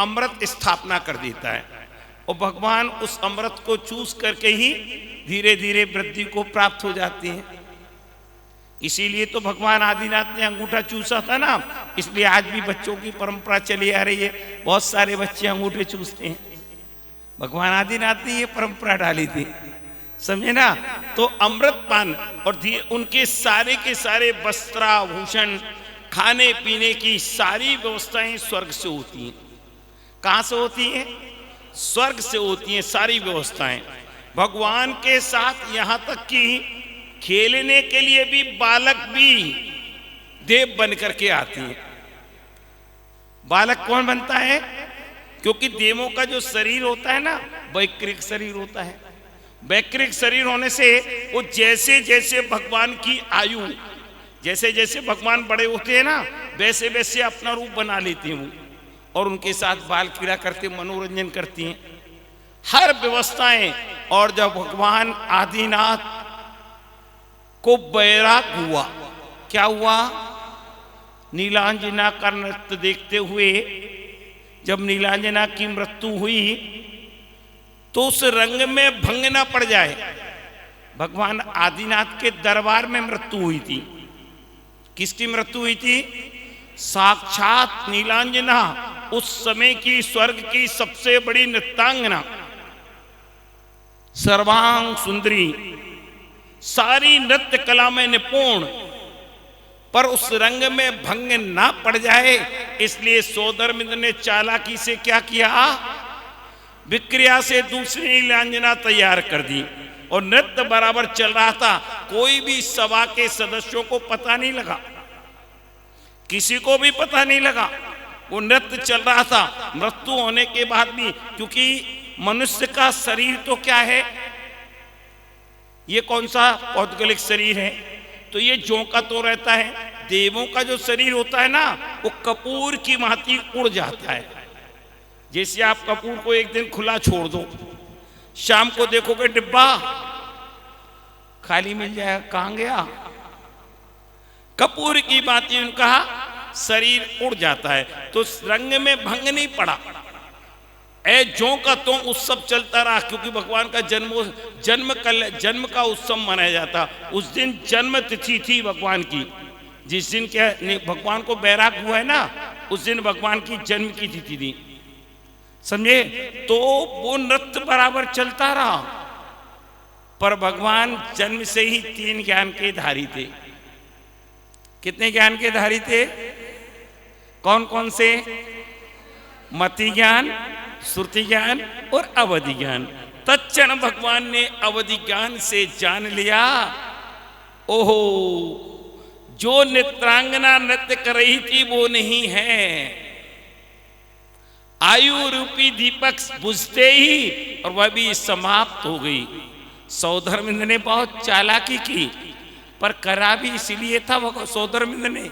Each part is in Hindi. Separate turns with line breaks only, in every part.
अमृत स्थापना कर देता है और भगवान उस अमृत को चूस करके ही धीरे धीरे वृद्धि को प्राप्त हो जाती है। इसीलिए तो भगवान आदिनाथ ने अंगूठा चूसा था ना, इसलिए आज भी बच्चों की परंपरा चली आ रही है, बहुत सारे बच्चे अंगूठे चूसते हैं। भगवान आदिनाथ ने ये परंपरा डाली थी, समझे ना। तो अमृत पान और उनके सारे के सारे वस्त्राभूषण, खाने पीने की सारी व्यवस्थाएं स्वर्ग से होती हैं। कहाँ से होती हैं? स्वर्ग से होती हैं सारी व्यवस्थाएं। भगवान के साथ यहाँ तक कि खेलने के लिए भी बालक भी देव बन करके आती हैं। बालक कौन बनता है? क्योंकि देवों का जो शरीर होता है ना, वैकृत शरीर होता है। वैकृत शरीर होने से वो जैसे जैसे भगवान की आयु, जैसे जैसे भगवान बड़े होते हैं ना, वैसे वैसे अपना रूप बना लेते हैं वो, और उनके साथ बाल क्रीड़ा करते, मनोरंजन करती हैं हर व्यवस्थाएं। और जब भगवान आदिनाथ को बैराग हुआ, क्या हुआ? नीलांजना का नृत्य देखते हुए जब नीलांजना की मृत्यु हुई तो उस रंग में भंग ना पड़ जाए। भगवान आदिनाथ के दरबार में मृत्यु हुई थी। किसकी मृत्यु हुई थी? साक्षात नीलांजना, उस समय की स्वर्ग की सबसे बड़ी नृत्यांगना, सर्वांग सुंदरी, सारी नृत्य कला में निपुण, पर उस रंग में भंग ना पड़ जाए इसलिए सौधर्मिंद्र ने चालाकी से क्या किया? विक्रिया से दूसरी नीलांजना तैयार कर दी और नृत्य बराबर चल रहा था। कोई भी सभा के सदस्यों को पता नहीं लगा, किसी को भी पता नहीं लगा, वो नृत्य चल रहा था मृत्यु होने के बाद भी। क्योंकि मनुष्य का शरीर तो क्या है? ये कौन सा पौद्गलिक शरीर है? तो ये झोंका तो रहता है। देवों का जो शरीर होता है ना, वो कपूर की भांति उड़ जाता है। जैसे आप कपूर को एक दिन खुला छोड़ दो, शाम को देखोगे डिब्बा खाली मिल जाएगा, कहां गया? कपूर की भांति उनका शरीर उड़ जाता है। तो रंग में भंग नहीं पड़ा, ज्यों का त्यों उत्सव चलता रहा। क्योंकि भगवान का जन्म का उत्सव मनाया जाता। उस दिन जन्म तिथि थी भगवान की, जिस दिन क्या भगवान को बैराग हुआ है ना, उस दिन भगवान की जन्म की तिथि थी, समझे। तो वो नृत्य बराबर चलता रहा, पर भगवान जन्म से ही 3 ज्ञान के धारी थे। कितने ज्ञान के धारी थे? कौन कौन से? मति ज्ञान, श्रुति ज्ञान और अवधि ज्ञान। तत्क्षण भगवान ने अवधि ज्ञान से जान लिया, ओहो, जो नेत्रांगना नृत्य कर रही थी वो नहीं है। आयु रूपी दीपक बुझते ही और वह भी समाप्त हो गई। सौधर्मिंद्र ने बहुत चालाकी की, पर करा भी इसीलिए था सौधर्मिंद्र ने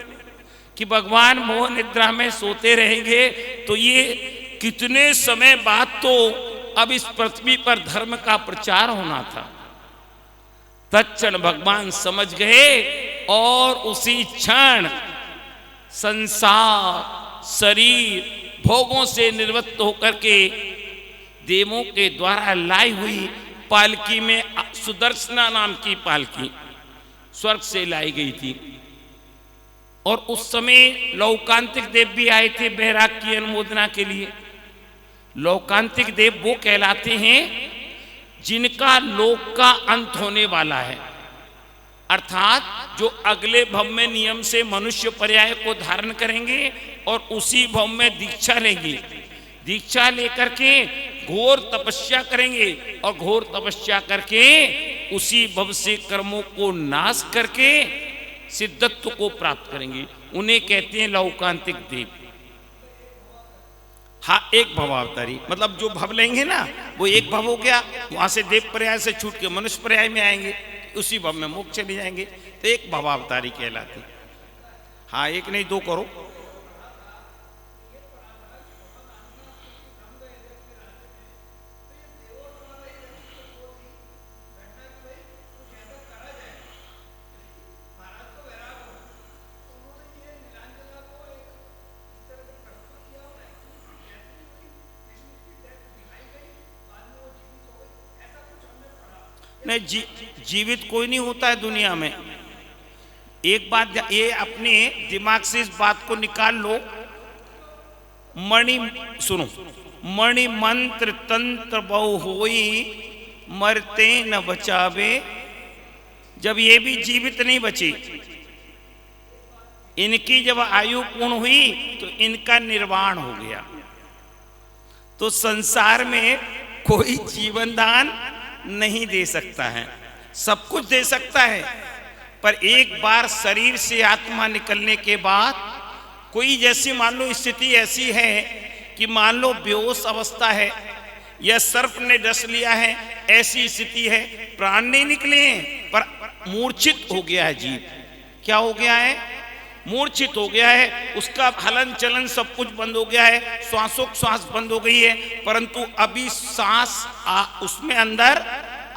कि भगवान मोह निद्रा में सोते रहेंगे तो ये कितने समय बाद तो अब इस पृथ्वी पर धर्म का प्रचार होना था। तत्क्षण भगवान समझ गए और उसी क्षण संसार, शरीर, भोगों से निवृत्त होकर के देवों के द्वारा लाई हुई पालकी में, सुदर्शना नाम की पालकी स्वर्ग से लाई गई थी। और उस समय लौकांतिक देव भी आए थे बैराग की अनुमोदना के लिए। लौकांतिक देव वो कहलाते हैं जिनका लोक का अंत होने वाला है, अर्थात जो अगले भव में नियम से मनुष्य पर्याय को धारण करेंगे और उसी भव में दीक्षा लेंगे। दीक्षा लेकर के घोर तपस्या करेंगे और घोर तपस्या करके उसी भव से कर्मों को नाश करके सिद्धत्व को प्राप्त करेंगे। उन्हें कहते हैं लौकांतिक देव। हाँ, एक भवावतारी, मतलब जो भव लेंगे ना वो एक भव हो गया, वहां से देव पर्याय से छूट के मनुष्य पर्याय में आएंगे, उसी भव में मोक्ष चले जाएंगे, तो एक भवावतारी कहलाती। हाँ, एक नहीं दो करो। नहीं, जीवित कोई नहीं होता है दुनिया में। एक बात ये अपने दिमाग से इस बात को निकाल लो, सुनो, मणि मंत्र तंत्र बहु होई, मरते न बचावे। जब ये भी जीवित नहीं बचे, इनकी जब आयु पूर्ण हुई तो इनका निर्वाण हो गया। तो संसार में कोई जीवन दान नहीं दे सकता है, सब कुछ दे सकता है, पर एक बार शरीर से आत्मा निकलने के बाद कोई, जैसी मान लो स्थिति ऐसी है कि मान लो बेहोश अवस्था है या सर्प ने डस लिया है, ऐसी स्थिति है, प्राण नहीं निकले हैं पर मूर्छित हो गया है जीव। क्या हो गया है? मूर्छित हो गया है, उसका हलन चलन सब कुछ बंद हो गया है, श्वासोच्छ्वास बंद हो गई है, परंतु अभी सांस उसमें अंदर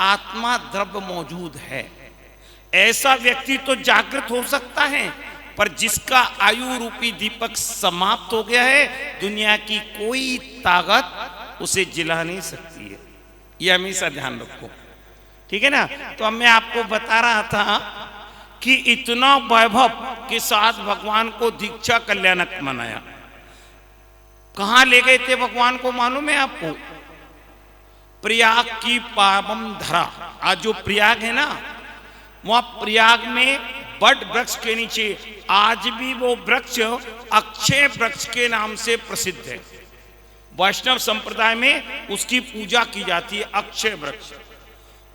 आत्मा द्रव्य मौजूद है। ऐसा व्यक्ति तो जागृत हो सकता है, पर जिसका आयु रूपी दीपक समाप्त हो गया है, दुनिया की कोई ताकत उसे जिला नहीं सकती है। ये हमेशा ध्यान रखो, ठीक है ना। तो अब मैं आपको बता रहा था कि इतना वैभव के साथ भगवान को दीक्षा कल्याणक मनाया। कहां ले गए थे भगवान को मालूम है आपको? प्रयाग की पावम धरा। आज जो प्रयाग है ना, वहां प्रयाग में बट वृक्ष के नीचे आज भी वो वृक्ष अक्षय वृक्ष के नाम से प्रसिद्ध है। वैष्णव संप्रदाय में उसकी पूजा की जाती है, अक्षय वृक्ष।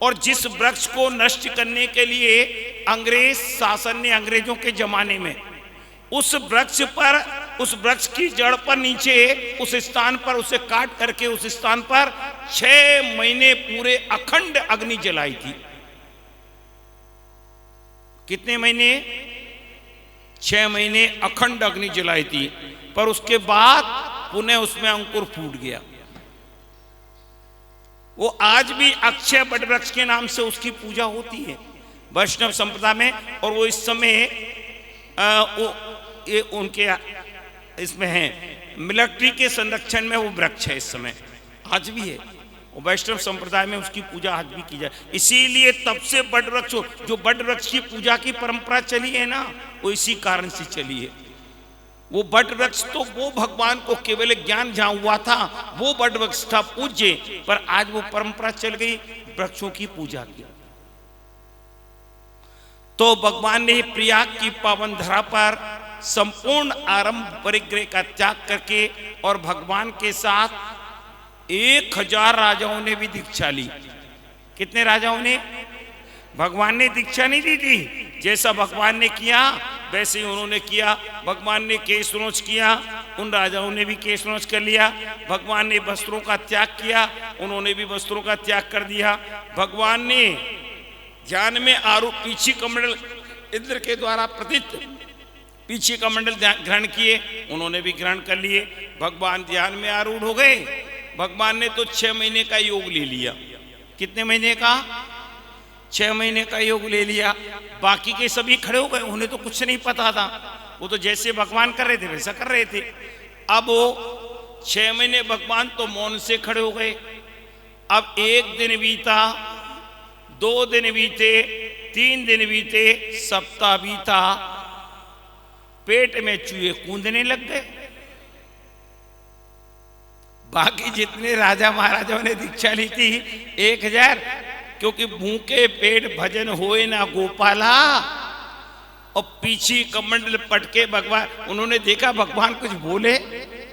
और जिस वृक्ष को नष्ट करने के लिए अंग्रेज शासन ने, अंग्रेजों के जमाने में, उस वृक्ष पर, उस वृक्ष की जड़ पर नीचे उस स्थान पर उसे काट करके उस स्थान पर 6 महीने पूरे अखंड अग्नि जलाई थी। कितने महीने? 6 महीने अखंड अग्नि जलाई थी, पर उसके बाद पुनः उसमें अंकुर फूट गया। वो आज भी अक्षय बट वृक्ष के नाम से उसकी पूजा होती है वैष्णव संप्रदाय में। और वो इस समय ये उनके इसमें है, मिलिट्री के संरक्षण में वो वृक्ष है इस समय, आज भी है। और वैष्णव संप्रदाय में उसकी पूजा आज भी की जाए। इसीलिए तब से बट वृक्ष, जो बट वृक्ष की पूजा की परंपरा चली है ना, वो इसी कारण से चली है। वो बट वृक्ष तो वो भगवान को केवल ज्ञान जहां हुआ था वो बट वृक्ष था पूज्य, पर आज वो परंपरा चल गई वृक्षों की पूजा की। तो भगवान ने प्रयाग की पावन धरा पर संपूर्ण आरंभ परिग्रह का त्याग करके और भगवान के साथ 1000 राजाओं ने भी दीक्षा ली। कितने राजाओं ने? भगवान ने दीक्षा नहीं दी थी, जैसा भगवान ने किया वैसे ही उन्होंने किया। भगवान ने केश नोच किया, उन राजाओं ने भी केश नोच कर लिया। भगवान ने वस्त्रों का त्याग किया, उन्होंने भी वस्त्रों का त्याग कर दिया। भगवान ने ध्यान में आरूढ़ पीछी कमंडल इंद्र के द्वारा प्रतीत पीछे कमंडल ग्रहण किए, उन्होंने भी ग्रहण कर लिए। भगवान ध्यान में आरूढ़ हो गए। भगवान ने तो 6 महीने का योग ले लिया। कितने महीने का? 6 महीने का योग ले लिया। बाकी के सभी खड़े हो गए, उन्हें तो कुछ नहीं पता था, वो तो जैसे भगवान कर रहे थे वैसा कर रहे थे। अब वो 6 महीने भगवान तो मौन से खड़े हो गए। अब 1 दिन बीता, 2 दिन बीते, 3 दिन बीते, सप्ताह बीता, पेट में चूहे कूदने लग गए। बाकी जितने राजा महाराजाओं ने दीक्षा ली थी 1000, क्योंकि भूखे पेट भजन होए ना गोपाला, और पीछे कमंडल पटके भगवान, उन्होंने देखा भगवान कुछ बोले,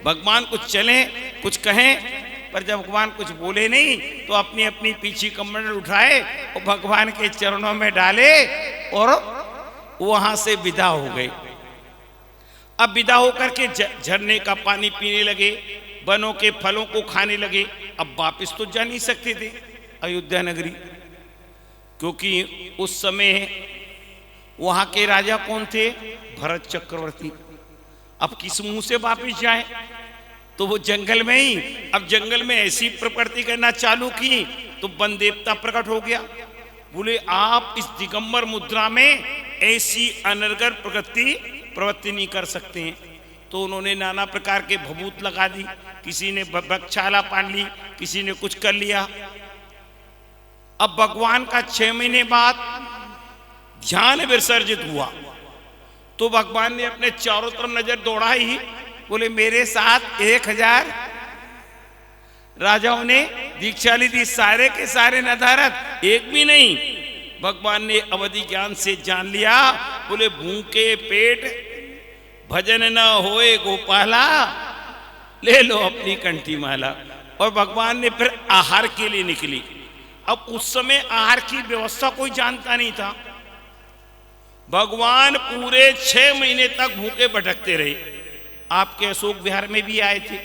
भगवान कुछ चले, कुछ कहें, पर जब भगवान कुछ बोले नहीं तो अपनी अपनी पीछे कमंडल उठाए और भगवान के चरणों में डाले और वहां से विदा हो गए। अब विदा होकर के झरने का पानी पीने लगे, वनों के फलों को खाने लगे। अब वापिस तो जा नहीं सकते थे अयोध्या नगरी, क्योंकि उस समय वहां के राजा कौन थे? भरत चक्रवर्ती। अब किस मुंह से वापिस जाए? तो वो जंगल में ही, अब जंगल में ऐसी प्रकृति करना चालू की तो वन देवता प्रकट हो गया। बोले आप इस दिगंबर मुद्रा में ऐसी अनर्गल प्रवृत्ति नहीं कर सकते हैं। तो उन्होंने नाना प्रकार के भभूत लगा दी, किसी ने वृक्षाला पान ली, किसी ने कुछ कर लिया। अब भगवान का 6 महीने बाद ध्यान विसर्जित हुआ तो भगवान ने अपने चारों तरफ नजर दौड़ाई, बोले मेरे साथ 1000 राजाओं ने दीक्षा ली थी, सारे के सारे नदारथ, एक भी नहीं। भगवान ने अवधि ज्ञान से जान लिया, बोले भूखे पेट भजन न होए गोपाला, ले लो अपनी कंठी माला। और भगवान ने फिर आहार के लिए निकली। अब उस समय आहार की व्यवस्था कोई जानता नहीं था। भगवान पूरे 6 महीने तक भूखे भटकते रहे। आपके अशोक विहार में भी आए थे,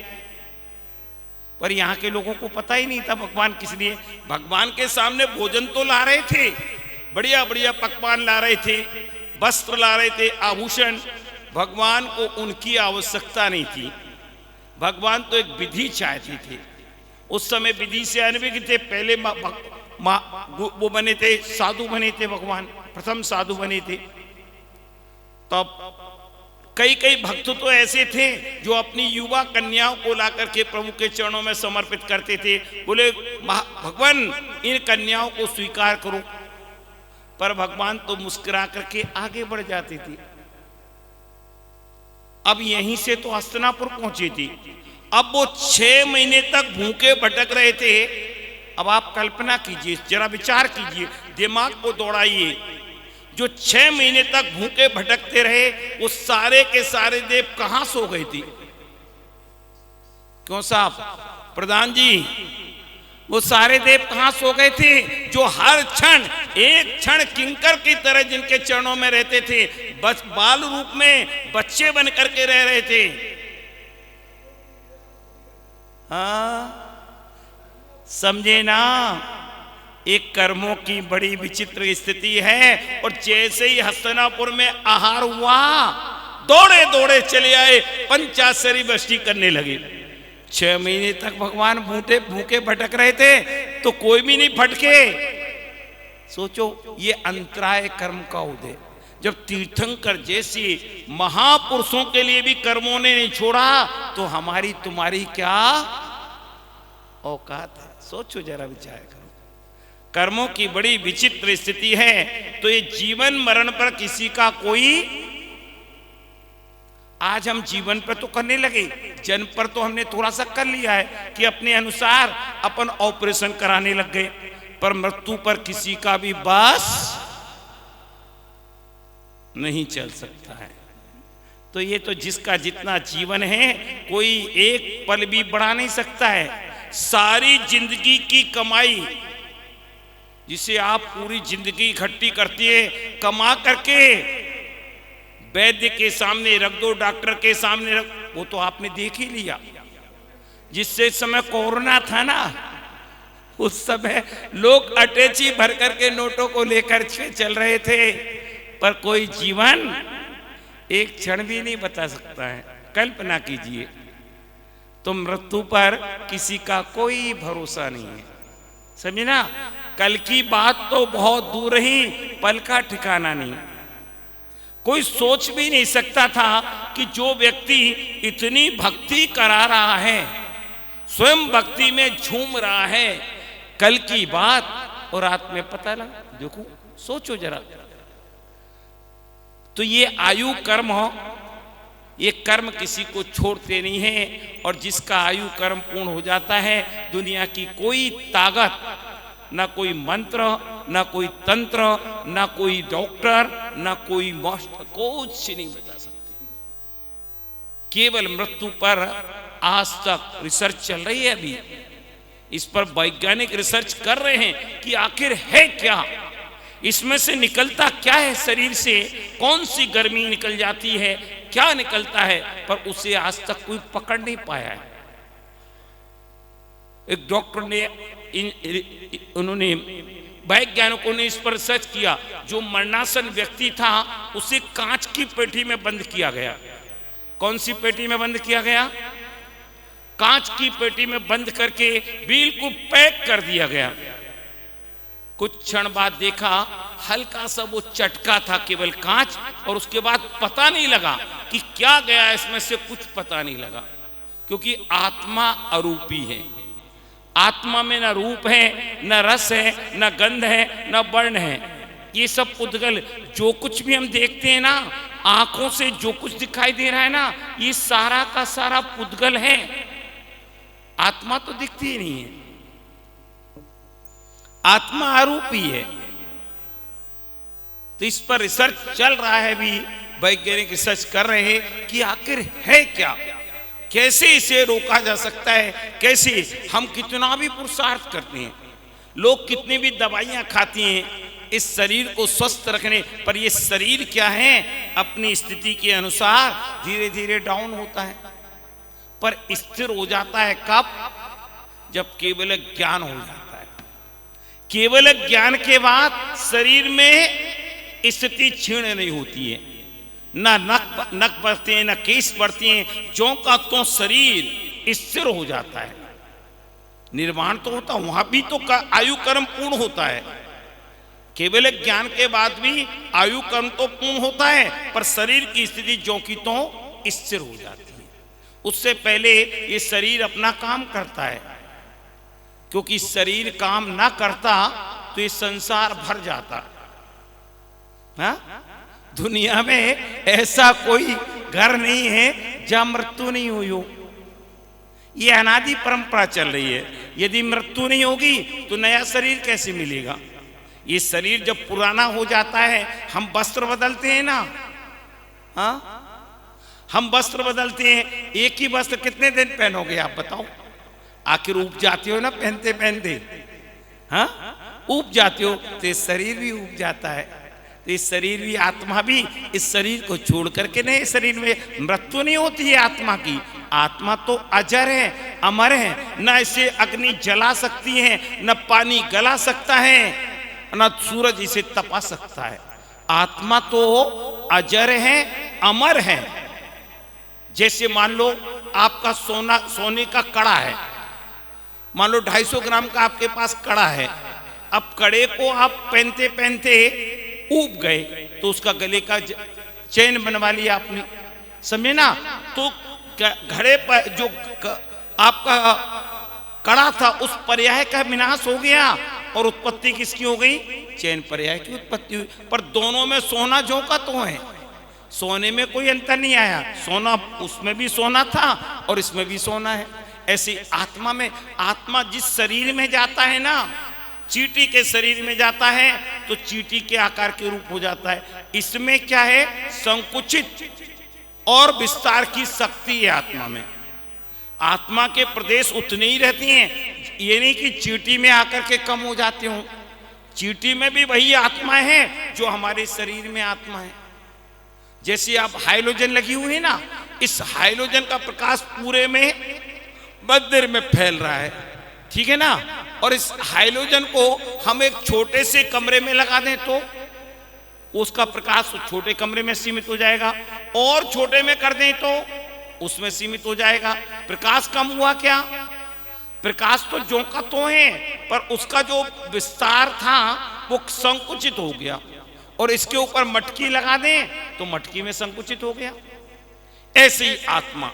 पर यहाँ के लोगों को पता ही नहीं था भगवान किस लिए। भगवान के सामने भोजन तो ला रहे थे, बढ़िया बढ़िया पकवान ला रहे थे, वस्त्र ला रहे थे, आभूषण। भगवान को उनकी आवश्यकता नहीं थी। भगवान तो एक विधि चाहते थे। उस समय विधि से अनभिज्ञ थे। पहले वो बने थे, साधु बने थे, भगवान प्रथम साधु बने थे। तब कई कई भक्त तो ऐसे थे जो अपनी युवा कन्याओं को लाकर के प्रभु के चरणों में समर्पित करते थे। बोले भगवान इन कन्याओं को स्वीकार करो, पर भगवान तो मुस्कुरा करके आगे बढ़ जाते थे। अब यहीं से तो हस्तिनापुर पहुंचे थे। अब वो 6 महीने तक भूखे भटक रहे थे। अब आप कल्पना कीजिए, जरा विचार कीजिए, दिमाग को दौड़ाइए। जो 6 महीने तक भूखे भटकते रहे, वो सारे के सारे देव कहां सो गए थे? क्यों साहब प्रधान जी, वो सारे देव कहां सो गए थे? जो हर क्षण एक क्षण किंकर की तरह जिनके चरणों में रहते थे, बस बाल रूप में बच्चे बन करके रह रहे थे। हाँ समझे ना, एक कर्मों की बड़ी विचित्र स्थिति है। और जैसे ही हस्तिनापुर में आहार हुआ, दौड़े दौड़े चले आए, पंचाक्षरी वृष्टि करने लगे। 6 महीने तक भगवान भूखे भटक रहे थे तो कोई भी नहीं फटके। सोचो, ये अंतराय कर्म का उदय। जब तीर्थंकर जैसे महापुरुषों के लिए भी कर्मों ने नहीं छोड़ा, तो हमारी तुम्हारी क्या औकात है? सोचो जरा, विचार करो। कर्मों की बड़ी विचित्र स्थिति है। तो ये जीवन मरण पर किसी का कोई, आज हम जीवन पर तो करने लगे, जन्म पर तो हमने थोड़ा सा कर लिया है कि अपने अनुसार अपन ऑपरेशन कराने लग गए, पर मृत्यु पर किसी का भी बस नहीं चल सकता है। तो ये तो जिसका जितना जीवन है, कोई एक पल भी बढ़ा नहीं सकता है। सारी जिंदगी की कमाई जिसे आप पूरी जिंदगी इकट्ठी करती है, कमा करके वैद्य के सामने रख दो, डॉक्टर के सामने रख, वो तो आपने देख ही लिया। जिससे समय कोरोना था ना, उस समय लोग अटैची भर करके नोटों को लेकर चल रहे थे, पर कोई जीवन एक क्षण भी नहीं बता सकता है। कल्पना कीजिए, तो मृत्यु पर किसी का कोई भरोसा नहीं है। समझे ना, कल की बात तो बहुत दूर रही, पल का ठिकाना नहीं। कोई सोच भी नहीं सकता था कि जो व्यक्ति इतनी भक्ति करा रहा है, स्वयं भक्ति में झूम रहा है, कल की बात और रात में पता लगा। देखो, सोचो जरा। तो ये आयु कर्म हो, ये कर्म किसी को छोड़ते नहीं है। और जिसका आयु कर्म पूर्ण हो जाता है, दुनिया की कोई ताकत, ना कोई मंत्र, ना कोई तंत्र, ना कोई डॉक्टर, ना कोई मास्टर, कुछ नहीं बता सकते। केवल मृत्यु पर आज तक रिसर्च चल रही है। अभी इस पर वैज्ञानिक रिसर्च कर रहे हैं कि आखिर है क्या, इसमें से निकलता क्या है, शरीर से कौन सी गर्मी निकल जाती है, क्या निकलता है, पर उसे आज तक कोई पकड़ नहीं पाया है। एक डॉक्टर ने उन्होंने वैज्ञानिकों ने इस पर रिसर्च किया। जो मरणासन व्यक्ति था, उसे कांच की पेटी में बंद किया गया। कौन सी पेटी में बंद किया गया? कांच की पेटी में बंद करके बिल्कुल पैक कर दिया गया। कुछ क्षण बाद देखा, हल्का सा वो चटका था, केवल कांच, और उसके बाद पता नहीं लगा कि क्या गया इसमें से, कुछ पता नहीं लगा, क्योंकि आत्मा अरूपी है। आत्मा में न रूप है, न रस है, न गंध है, न वर्ण है। ये सब पुद्गल, जो कुछ भी हम देखते हैं ना, आंखों से जो कुछ दिखाई दे रहा है ना, ये सारा का सारा पुद्गल है। आत्मा तो दिखती ही नहीं है, आत्मा आरूपी है। तो इस पर रिसर्च चल रहा है, भी वैज्ञानिक रिसर्च कर रहे हैं कि आखिर है क्या, कैसे इसे रोका जा सकता है, कैसे हम कितना भी पुरुषार्थ करते हैं, लोग कितनी भी दवाइयां खाती हैं इस शरीर को स्वस्थ रखने पर, ये शरीर क्या है अपनी स्थिति के अनुसार धीरे धीरे डाउन होता है, पर स्थिर हो जाता है कब? जब केवल ज्ञान हो जाता है। केवल ज्ञान के बाद शरीर में स्थिति क्षीण नहीं होती है, ना नख बढ़ते हैं, ना केस बढ़ते हैं, ज्यों का त्यों शरीर स्थिर हो जाता है। निर्वाण तो होता, वहां भी तो आयु कर्म पूर्ण होता है। केवल ज्ञान के बाद भी आयु कर्म तो पूर्ण होता है, पर शरीर की स्थिति ज्यों की त्यों स्थिर हो जाती है। उससे पहले ये शरीर अपना काम करता है, क्योंकि शरीर काम ना करता तो ये संसार भर जाता। हाँ? दुनिया में ऐसा कोई घर नहीं है जहां मृत्यु नहीं हुई हो। ये अनादि परंपरा चल रही है। यदि मृत्यु नहीं होगी तो नया शरीर कैसे मिलेगा? ये शरीर जब पुराना हो जाता है, हम वस्त्र बदलते हैं ना, हाँ, हम वस्त्र बदलते हैं, एक ही वस्त्र कितने दिन पहनोगे आप बताओ? आखिर ऊब जाते हो ना पहनते पहनते, हाँ, ऊब जाते हो, तो ये शरीर भी ऊब जाता है। तो इस शरीर भी, आत्मा भी इस शरीर को छोड़ करके नए शरीर में, मृत्यु नहीं होती है आत्मा की। आत्मा तो अजर है, अमर है, न इसे अग्नि जला सकती है, न पानी गला सकता है, न सूरज इसे तपा सकता है। आत्मा तो अजर है, अमर है। जैसे मान लो आपका सोने का कड़ा है, मान लो 250 ग्राम का आपके पास कड़ा है। अब कड़े को आप पहनते पहनते ऊब गए तो उसका गले का चैन बनवा लिया आपने, समझे ना? तो घड़े पर जो आपका कड़ा था उस पर्याय का विनाश हो गया और उत्पत्ति किसकी हो गई? चैन पर्याय की उत्पत्ति हुई। पर दोनों में सोना जो का तो है, सोने में कोई अंतर नहीं आया। सोना उसमें भी सोना था और इसमें भी सोना है। ऐसी आत्मा में, आत्मा जिस शरीर में जाता है ना, चींटी के शरीर में जाता है तो चींटी के आकार के रूप हो जाता है। इसमें क्या है? संकुचित और विस्तार की शक्ति है आत्मा में। आत्मा के प्रदेश उतने ही रहती हैं, ये नहीं कि चींटी में आकर के कम हो जाते हो। चींटी में भी वही आत्मा है जो हमारे शरीर में आत्मा है। जैसे आप हाइड्रोजन लगी हुई है ना, इस हाइड्रोजन का प्रकाश पूरे में बदर में फैल रहा है, ठीक है ना? और इस हाइड्रोजन को हम एक छोटे से कमरे में लगा दें तो उसका प्रकाश छोटे कमरे में सीमित हो जाएगा, और छोटे में कर दें तो उसमें सीमित हो जाएगा। प्रकाश कम हुआ क्या? प्रकाश तो ज्यों का तो है, पर उसका जो विस्तार था वो संकुचित हो गया। और इसके ऊपर मटकी लगा दें तो मटकी में संकुचित हो गया। ऐसे ही आत्मा,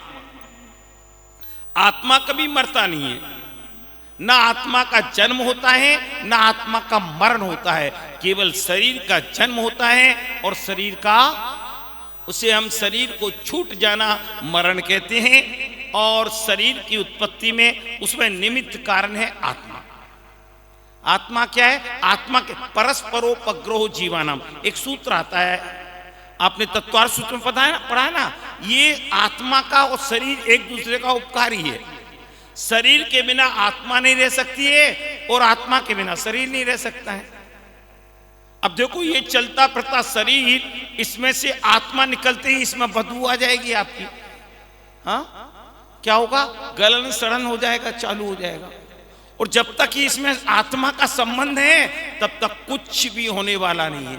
आत्मा कभी मरता नहीं है। ना आत्मा का जन्म होता है, ना आत्मा का मरण होता है। केवल शरीर का जन्म होता है और शरीर का, उसे हम शरीर को छूट जाना मरण कहते हैं। और शरीर की उत्पत्ति में उसमें निमित्त कारण है आत्मा। आत्मा क्या है? आत्मा के परस्परोपग्रह जीवानाम, एक सूत्र आता है, आपने तत्वार्थ सूत्र में पढ़ा है ना, ये आत्मा का और शरीर एक दूसरे का उपकारी है। शरीर के बिना आत्मा नहीं रह सकती है और आत्मा के बिना शरीर नहीं रह सकता है। अब देखो ये चलता फिरता शरीर, इसमें से आत्मा निकलते ही इसमें बदबू आ जाएगी आपकी, हाँ, क्या होगा? गलन सड़न हो जाएगा, चालू हो जाएगा। और जब तक ही इसमें आत्मा का संबंध है तब तक कुछ भी होने वाला नहीं है।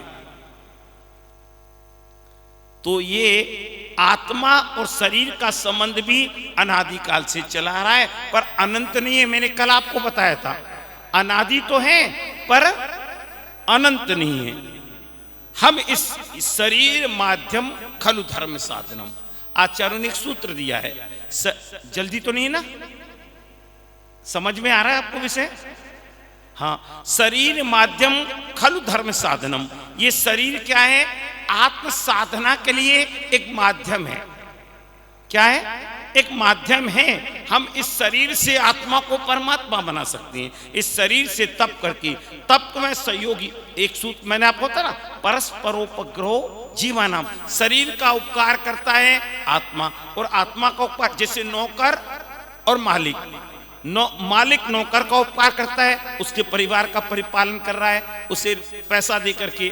तो ये आत्मा और शरीर का संबंध भी अनादिकाल से चला आ रहा है, पर अनंत नहीं है। मैंने कल आपको बताया था, अनादि तो है पर अनंत नहीं है। हम इस शरीर माध्यम खलु धर्म साधनम, आचार्यों ने एक सूत्र दिया है, जल्दी तो नहीं है ना, समझ में आ रहा है आपको विषय? हाँ, शरीर माध्यम खलु धर्म साधनम, ये शरीर क्या है? आत्म साधना के लिए एक माध्यम है। क्या है? एक माध्यम है। हम इस शरीर से आत्मा को परमात्मा बना सकते हैं, इस शरीर से तप करके। तप में सहयोगी एक सूत्र मैंने आपको बताया ना, परस्परोपग्रह जीवानाम, शरीर का उपकार करता है आत्मा, और आत्मा का उपकार, जैसे नौकर और मालिक, मालिक नौकर का उपकार करता है, उसके परिवार का परिपालन कर रहा है उसे पैसा दे करके,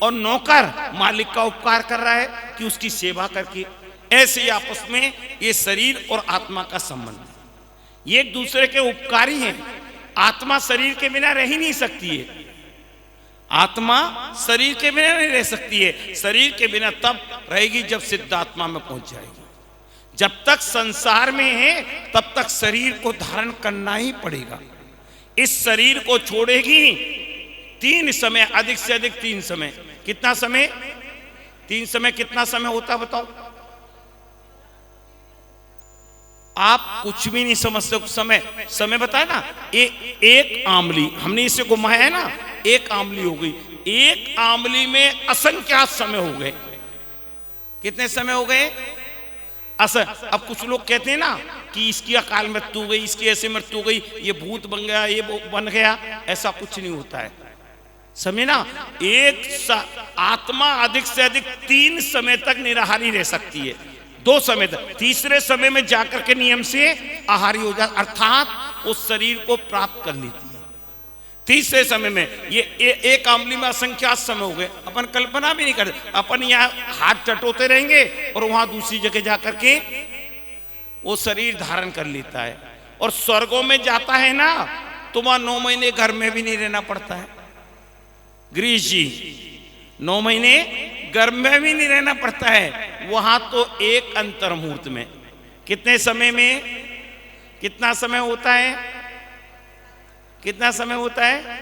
और नौकर मालिक का उपकार कर रहा है कि उसकी सेवा करके। ऐसे ही आपस में ये शरीर और आत्मा का संबंध है, ये एक दूसरे के उपकारी हैं। आत्मा शरीर के बिना रह ही नहीं सकती है, आत्मा शरीर के बिना नहीं रह सकती है। शरीर के बिना तब रहेगी जब सिद्धात्मा में पहुंच जाएगी। जब तक संसार में है तब तक शरीर को धारण करना ही पड़ेगा। इस शरीर को छोड़ेगी 3 समय, अधिक से अधिक 3 समय। कितना समय? 3 समय कितना समय होता बताओ? आप कुछ भी नहीं समझ सकते। समय बताया ना, एक आंवली हमने इसे घुमाया है ना, एक आंवली हो गई। एक आंवली में असंख्यात समय हो गए। कितने समय हो गए? अब कुछ लोग कहते हैं ना कि इसकी अकाल मृत्यु हो गई, इसकी ऐसे मृत्यु हो गई, ये भूत बन गया, ये बन गया। ऐसा कुछ नहीं होता है, समझे ना। आत्मा अधिक से अधिक 3 समय तक निराहारी रह सकती है, 2 समय तक। तीसरे समय में जाकर के नियम से आहारी हो जाती, अर्थात उस शरीर को प्राप्त कर लेती है। तीसरे समय में ये एक आंवली में असंख्यात समय हो गए। अपन कल्पना भी नहीं करते, अपन यहाँ हाथ चटोते रहेंगे और वहां दूसरी जगह जाकर के वो शरीर धारण कर लेता है। और स्वर्गों में जाता है ना तो वहां 9 महीने घर में भी नहीं रहना पड़ता है। गिरीश जी, 9 महीने घर में भी नहीं रहना पड़ता है। वहां तो एक अंतर मुहूर्त में, कितने समय में, कितना समय होता है? कितना समय होता है?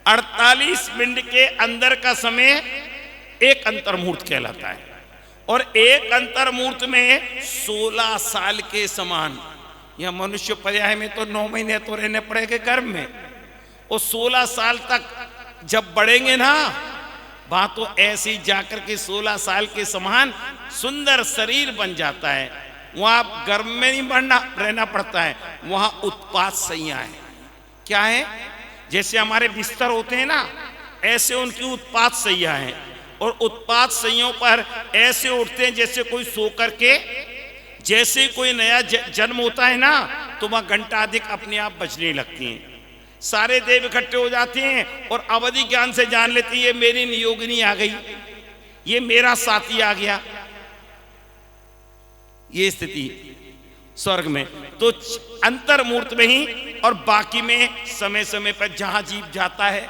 48 मिनट के अंदर का समय एक अंतर मुहूर्त कहलाता है। और एक अंतर मुहूर्त में 16 साल के समान। यह मनुष्य पर्याय में तो 9 महीने तो रहने पड़ेंगे गर्भ में, और 16 साल तक जब बढ़ेंगे ना, वहां तो ऐसे ही जाकर के 16 साल के समान सुंदर शरीर बन जाता है। वहां गर्भ में नहीं रहना पड़ता है, वहां उत्पात सैया है। क्या है? जैसे हमारे बिस्तर होते हैं ना, ऐसे उनकी उत्पात सैया है। और उत्पात सैयों पर ऐसे उठते हैं जैसे कोई सो करके, जैसे कोई नया जन्म होता है ना, तो वहां घंटा अधिक अपने आप बजने लगती हैं। सारे देव इकट्ठे हो जाते हैं और अवधि ज्ञान से जान लेते हैं ये मेरी नियोगिनी आ गई, ये मेरा साथी आ गया। ये स्थिति स्वर्ग में तो अंतर मुहूर्त में ही, और बाकी में समय समय पर जहां जीव जाता है,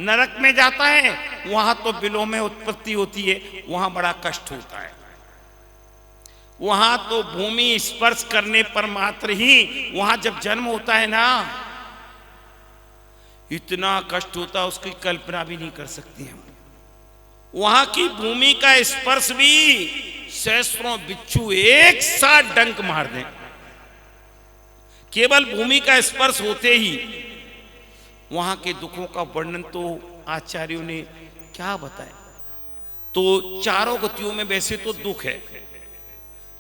नरक में जाता है, वहां तो बिलों में उत्पत्ति होती है, वहां बड़ा कष्ट होता है। वहां तो भूमि स्पर्श करने पर मात्र ही, वहां जब जन्म होता है ना, इतना कष्ट होता है उसकी कल्पना भी नहीं कर सकते हम। वहां की भूमि का स्पर्श भी सैकड़ों बिच्छू एक साथ डंक मार दें, केवल भूमि का स्पर्श होते ही। वहां के दुखों का वर्णन तो आचार्यों ने क्या बताया। तो चारों गतियों में वैसे तो दुख है,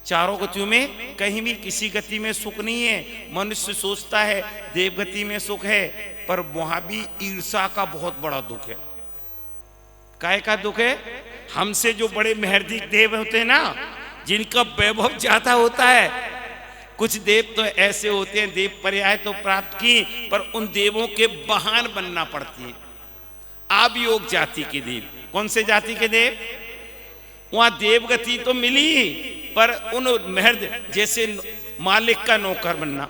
चारों गतियों में कहीं भी किसी गति में सुख नहीं है। मनुष्य सोचता है देव गति में सुख है, पर वहां भी ईर्षा का बहुत बड़ा दुख है। काय का दुख है? हमसे जो बड़े मेहरदीक देव होते हैं ना, जिनका वैभव ज्यादा होता है, कुछ देव तो ऐसे होते हैं, देव पर्याय तो प्राप्त की, पर उन देवों के बहान बनना पड़ती है। आबयोग जाति के देव। कौन से जाति के देव? वहां देवगति तो मिली, पर उन मेहर जैसे मालिक का नौकर बनना,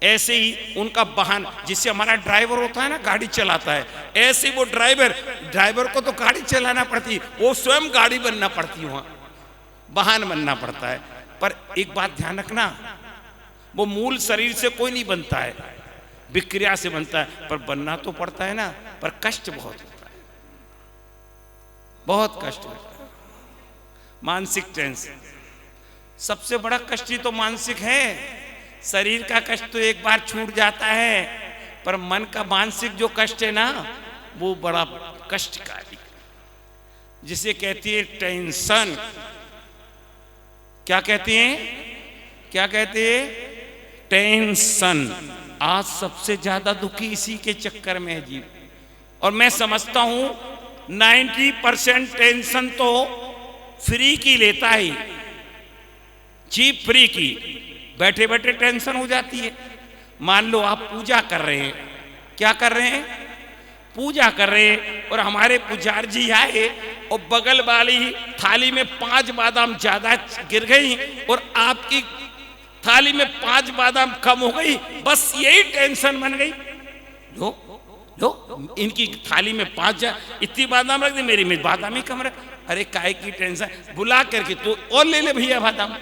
ऐसे ही उनका वाहन, जिससे हमारा ड्राइवर होता है ना, गाड़ी चलाता है, ऐसे वो ड्राइवर को तो गाड़ी चलाना पड़ती, वो स्वयं गाड़ी बनना पड़ती, वहां वाहन बनना पड़ता है। पर एक बात ध्यान रखना, वो मूल शरीर से कोई नहीं बनता है, विक्रिया से बनता है, पर बनना तो पड़ता है ना, पर कष्ट बहुत होता है, बहुत कष्ट होता है। मानसिक टेंशन सबसे बड़ा कष्ट ही तो मानसिक है। शरीर का कष्ट तो एक बार छूट जाता है, पर मन का मानसिक जो कष्ट है ना, वो बड़ा कष्टकारी, जिसे कहती है टेंशन। क्या कहती है, क्या कहते हैं, टेंशन। आज सबसे ज्यादा दुखी इसी के चक्कर में है जी। और मैं समझता हूं 90% टेंशन तो फ्री की लेता है जी, फ्री की। बैठे बैठे टेंशन हो जाती है। मान लो आप पूजा कर रहे हैं, क्या कर रहे हैं, पूजा कर रहे हैं, और हमारे पुजारी जी आए और बगल वाली थाली में 5 बादाम ज्यादा गिर गई और आपकी थाली में 5 बादाम कम हो गई, बस यही टेंशन बन गई। लो लो, इनकी थाली में 5 इतनी बादाम रख दी, मेरी में बादाम ही कम रख। अरे काहे की टेंशन, बुला करके तो और ले ले भैया बादाम।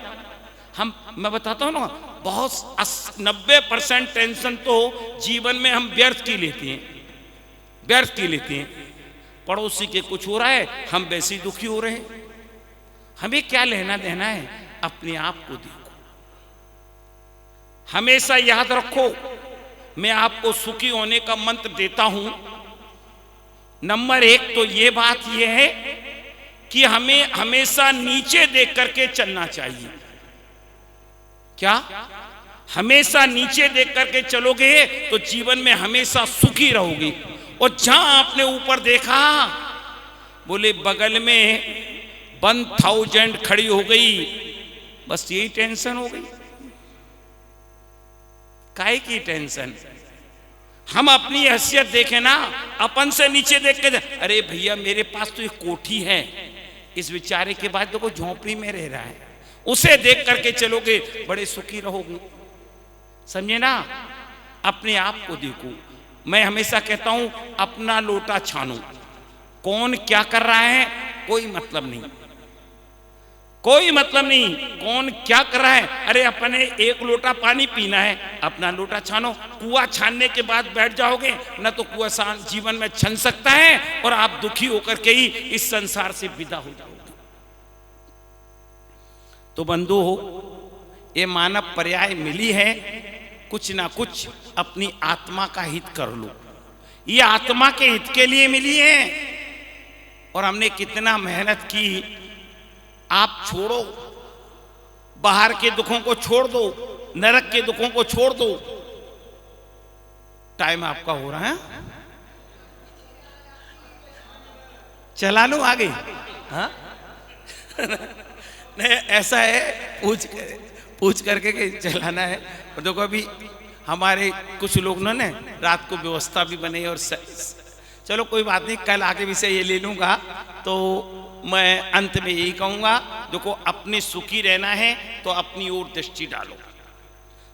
मैं बताता हूँ ना, बहुत 90% टेंशन तो जीवन में हम व्यर्थ की लेते हैं, व्यर्थ की लेते हैं। पड़ोसी के कुछ हो रहा है, हम वैसे ही दुखी हो रहे हैं। हमें क्या लेना देना है, अपने आप को देखो। हमेशा याद रखो, मैं आपको सुखी होने का मंत्र देता हूं। नंबर 1 तो ये बात ये है कि हमें हमेशा नीचे देख करके चलना चाहिए। क्या, हमेशा नीचे देख करके चलोगे तो जीवन में हमेशा सुखी रहोगे। और जहां आपने ऊपर देखा, बोले बगल में 1000 खड़ी हो गई, बस यही टेंशन हो गई। काहे की टेंशन, हम अपनी हैसियत देखें ना, अपन से नीचे देख के, अरे भैया मेरे पास तो एक कोठी है, इस बेचारे के बाद देखो झोंपड़ी में रह रहा है, उसे देख करके चलोगे बड़े सुखी रहोगे। समझे ना, अपने आप को देखो। मैं हमेशा कहता हूं अपना लोटा छानो। कौन क्या कर रहा है कोई मतलब नहीं, कोई मतलब नहीं, कौन क्या कर रहा है। अरे अपने 1 लोटा पानी पीना है, अपना लोटा छानो। कुआं छानने के बाद बैठ जाओगे ना तो कुआं जीवन में छन सकता है और आप दुखी होकर के ही इस संसार से विदा हो जाओगे। तो बंधु हो, ये मानव पर्याय मिली है, कुछ ना कुछ अपनी आत्मा का हित कर लो। ये आत्मा के हित के लिए मिली है और हमने कितना मेहनत की। आप छोड़ो, बाहर के दुखों को छोड़ दो, नरक के दुखों को छोड़ दो। टाइम आपका हो रहा है, चला लो आगे। हाँ नहीं, ऐसा है, पूछ करके कि चलाना है। और देखो अभी हमारे कुछ लोग ने रात को व्यवस्था भी बनाई और चलो कोई बात नहीं, कल आगे विषय ये ले लूंगा। तो मैं अंत में यही कहूंगा, देखो अपने सुखी रहना है तो अपनी ओर दृष्टि डालो,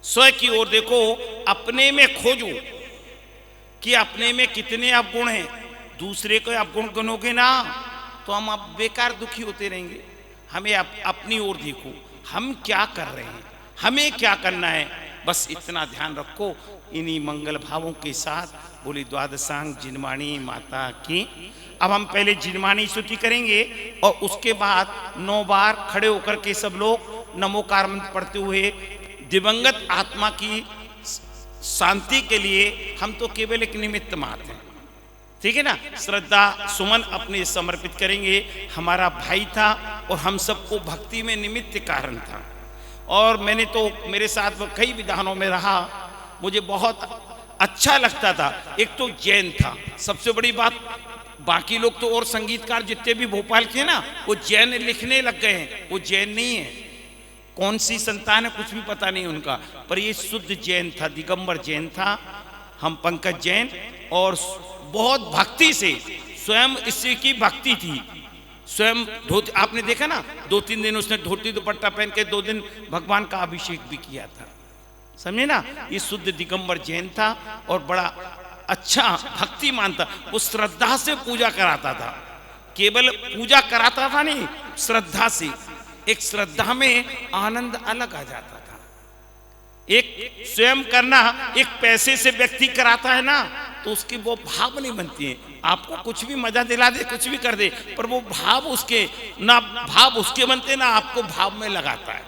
स्वयं की ओर देखो, अपने में खोजो कि अपने में कितने अवगुण हैं। दूसरे को अवगुण गिनोगे ना तो हम अब बेकार दुखी होते रहेंगे। हमें अपनी ओर देखो, हम क्या कर रहे हैं, हमें क्या करना है, बस इतना ध्यान रखो। इन्हीं मंगल भावों के साथ बोली द्वादशांग जिनवाणी माता की। अब हम पहले जिनवाणी स्तुति करेंगे और उसके बाद 9 बार खड़े होकर के सब लोग नमोकार मंत्र पढ़ते हुए दिवंगत आत्मा की शांति के लिए हम तो केवल एक निमित्त मात्र हैं, ठीक है ना। श्रद्धा सुमन अपने समर्पित करेंगे। हमारा भाई था और हम सबको भक्ति में निमित्त कारण था। और मैंने तो मेरे साथ वो कई विधानों में रहा, मुझे बहुत अच्छा लगता था। एक तो जैन था, सबसे बड़ी बात, बाकी लोग तो और संगीतकार जितने भी भोपाल के ना वो जैन लिखने लग गए हैं, वो जैन नहीं है। कौन सी संतान है कुछ भी पता नहीं उनका, पर ये शुद्ध जैन था, दिगंबर जैन था। हम पंकज जैन, और बहुत भक्ति से, स्वयं इससे की भक्ति थी। स्वयं धोती, आपने देखा ना 2-3 दिन उसने धोती दुपट्टा पहन के 2 दिन भगवान का अभिषेक भी किया था, समझे ना। ये शुद्ध दिगंबर जैन था और बड़ा अच्छा भक्ति मानता। वो श्रद्धा से पूजा कराता था, केवल पूजा कराता था नहीं, श्रद्धा से। एक श्रद्धा में आनंद अलग आ जाता था। एक स्वयं करना, एक पैसे से व्यक्ति कराता है ना तो उसकी वो भाव नहीं बनती है। आपको कुछ भी मजा दिला दे, कुछ भी कर दे, पर वो भाव उसके ना भाव उसके बनते ना आपको भाव में लगाता है।